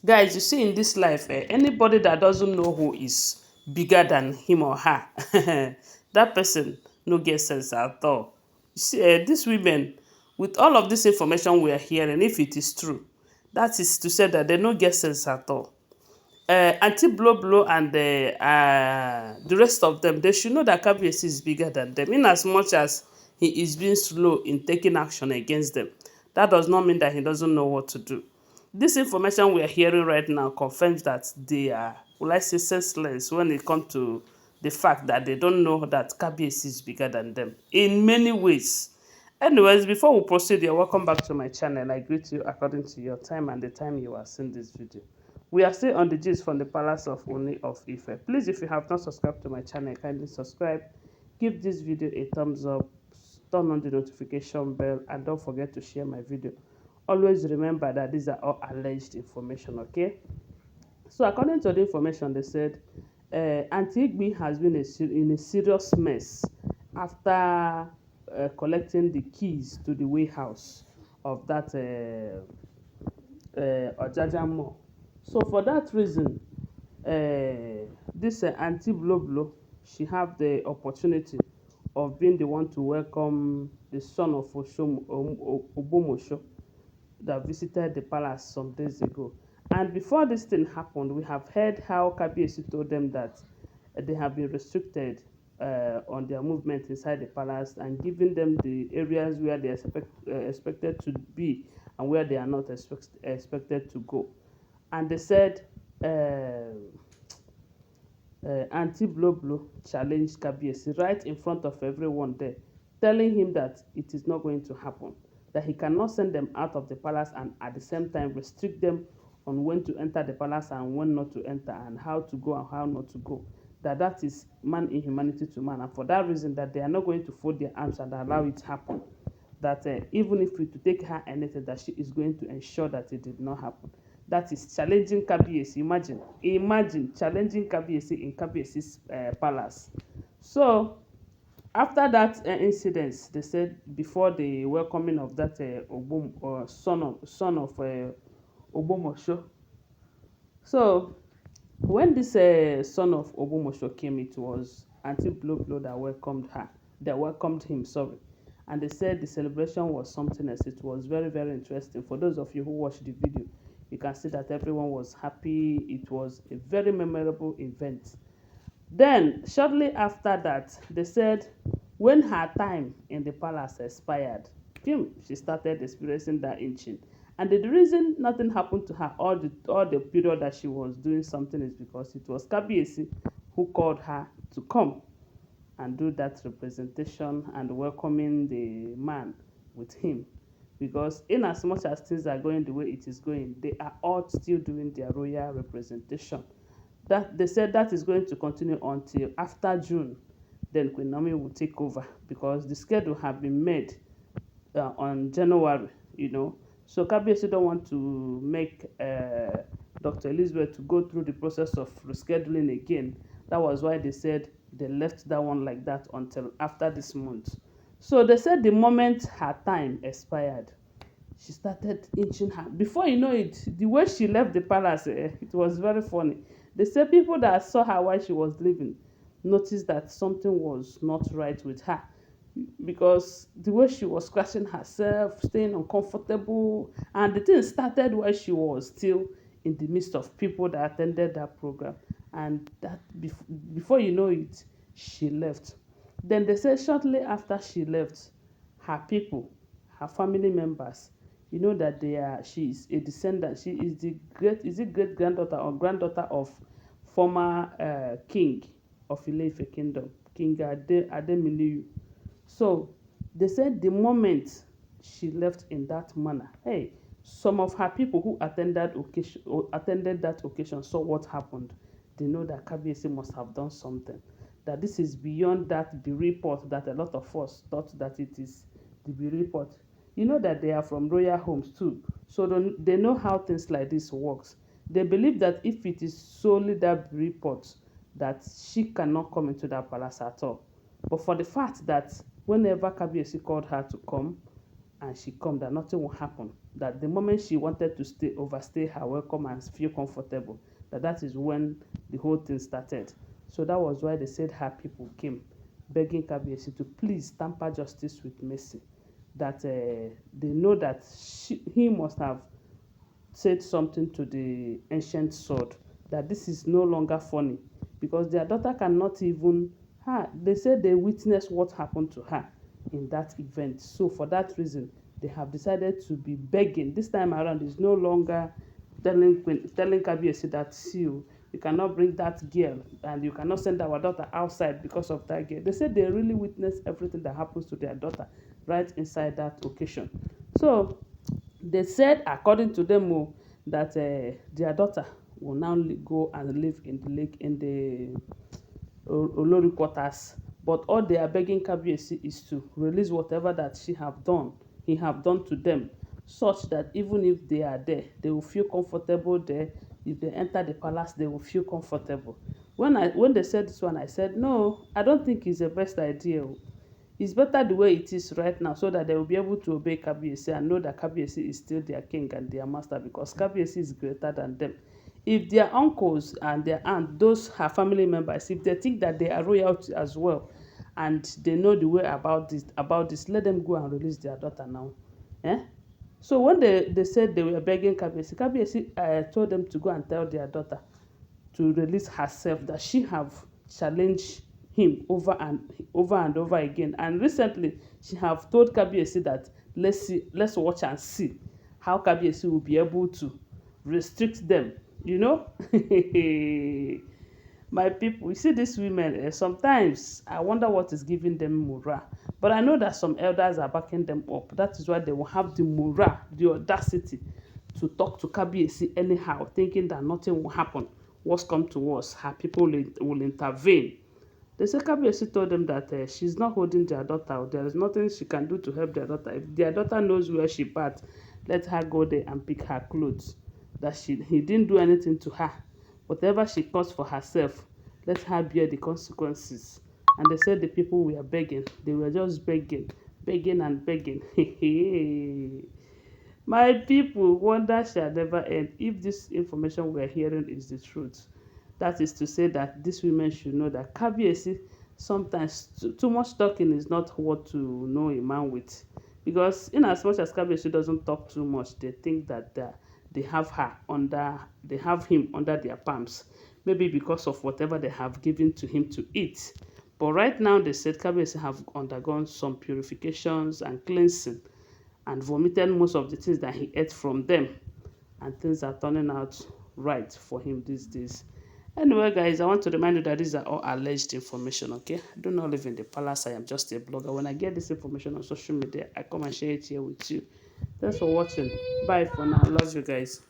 Guys, you see in this life, anybody that doesn't know who is bigger than him or her, that person no get sense at all. You see, these women, with all of this information we are hearing, if it is true, that is to say that they no get sense at all. Aunty Blueblo and the rest of them, they should know that KBC is bigger than them. In as much as he is being slow in taking action against them, that does not mean that he doesn't know what to do. This information we are hearing right now confirms that they are, will I say, senseless when it comes to the fact that they don't know that KBC is bigger than them in many ways. Anyways, before we proceed, you're welcome back to my channel. I greet you according to your time and the time you are seeing this video. We are still on the gist from the palace of Ooni of Ife. Please, if you have not subscribed to my channel, kindly subscribe. Give this video a thumbs up, turn on the notification bell, and don't forget to share my video. Always remember that these are all alleged information, okay? So according to the information, they said Aunty Igbi has been in a serious mess after collecting the keys to the warehouse of that Ojaja Mall. So for that reason, this Aunty Blueblo, she have the opportunity of being the one to welcome the son of Ogbomosho that visited the palace some days ago. And before this thing happened, we have heard how Kabiyesi told them that they have been restricted on their movement inside the palace and giving them the areas where they expected to be and where they are not expected to go. And they said Aunty Blueblo challenged Kabiyesi right in front of everyone there, telling him that it is not going to happen, that he cannot send them out of the palace and at the same time restrict them on when to enter the palace and when not to enter and how to go and how not to go. That is man inhumanity to man, and for that reason that they are not going to fold their arms and allow it happen. That even if we to take her anything, that she is going to ensure that it did not happen. That is challenging Kabiyesi. Imagine challenging Kabiyesi in Kabiyesi's palace. So after that incident, they said before the welcoming of that son of Ogbomosho. So when this son of Ogbomosho came, it was Aunty Blueblo that welcomed her. That welcomed him, sorry. And they said the celebration was something else. It was very, very interesting. For those of you who watched the video, you can see that everyone was happy. It was a very memorable event. Then, shortly after that, they said when her time in the palace expired, she started experiencing that itching. And the reason nothing happened to her all the period that she was doing something is because it was Kabiyesi who called her to come and do that representation and welcoming the man with him. Because in as much as things are going the way it is going, they are all still doing their royal representation. That they said that is going to continue until after June. Then Queen Naomi will take over because the schedule have been made on January, you know. So Kabiyesi don't want to make Dr. Elizabeth to go through the process of rescheduling again. That was why they said they left that one like that until after this month. So they said the moment her time expired, she started inching her. Before you know it, the way she left the palace, it was very funny. They said people that saw her while she was leaving noticed that something was not right with her because the way she was scratching herself, staying uncomfortable, and the thing started while she was still in the midst of people that attended that program. And that before you know it, she left. Then they said shortly after she left, her people, her family members, you know that she is a descendant. She is the great granddaughter or granddaughter of former king of Ile-Ife kingdom, King Ademiliu. So they said the moment she left in that manner, hey, some of her people who attended that occasion saw what happened. They know that Kabiyesi must have done something. That this is beyond the report that a lot of us thought that it is the report. You know that they are from royal homes too, so they know how things like this works. They believe that if it is solely that report, that she cannot come into that palace at all. But for the fact that whenever Kabiyesi called her to come and she come, that nothing will happen. that the moment she wanted to overstay her welcome and feel comfortable, that is when the whole thing started. So that was why they said her people came begging Kabiyesi to please tamper justice with mercy, that they know that he must have said something to the ancient sword, that this is no longer funny, because their daughter cannot even her. They said they witnessed what happened to her in that event. So for that reason, they have decided to be begging. This time around, is no longer telling Kabiyesi that, see you cannot bring that girl and you cannot send our daughter outside because of that girl. They said they really witnessed everything that happens to their daughter right inside that occasion. So they said, according to them, that their daughter will now go and live in the lake in the olori quarters. But all they are begging Kabiyesi is to release whatever that he have done to them, such that even if they are there, they will feel comfortable there. If they enter the palace, they will feel comfortable. When they said this one, I said, no, I don't think it's the best idea. It's better the way it is right now, so that they will be able to obey Kabiyesi and know that Kabiyesi is still their king and their master, because Kabiyesi is greater than them. If their uncles and their aunt, those her family members, if they think that they are royalty as well, and they know the way about this, let them go and release their daughter now. Eh? So when they said they were begging Kabiyesi told them to go and tell their daughter to release herself, that she have challenged him over and over again. And recently, she have told Kabiyesi that let's watch and see how Kabiyesi will be able to restrict them. You know, my people, you see these women, sometimes I wonder what is giving them morale. But I know that some elders are backing them up. That is why they will have the morale, the audacity to talk to Kabiyesi anyhow, thinking that nothing will happen. What's come to worse, her people will intervene. They say Kabiyesi told them that she's not holding their daughter. There is nothing she can do to help their daughter. If their daughter knows where she bath, let her go there and pick her clothes. That he didn't do anything to her. Whatever she caused for herself, let her bear the consequences. And they said the people were begging. They were just begging, begging and begging. My people, wonder shall never end if this information we are hearing is the truth. That is to say that these women should know that Kabiyesi, sometimes too much talking is not what to know a man with. Because in as much as Kabiyesi doesn't talk too much, they think that they have him under their palms. Maybe because of whatever they have given to him to eat. But right now, they said Kabiyesi have undergone some purifications and cleansing, and vomited most of the things that he ate from them, and things are turning out right for him these days. Anyway, guys, I want to remind you that these are all alleged information. Okay, I do not live in the palace. I am just a blogger. When I get this information on social media, I come and share it here with you. Thanks for watching. Bye for now. Love you guys.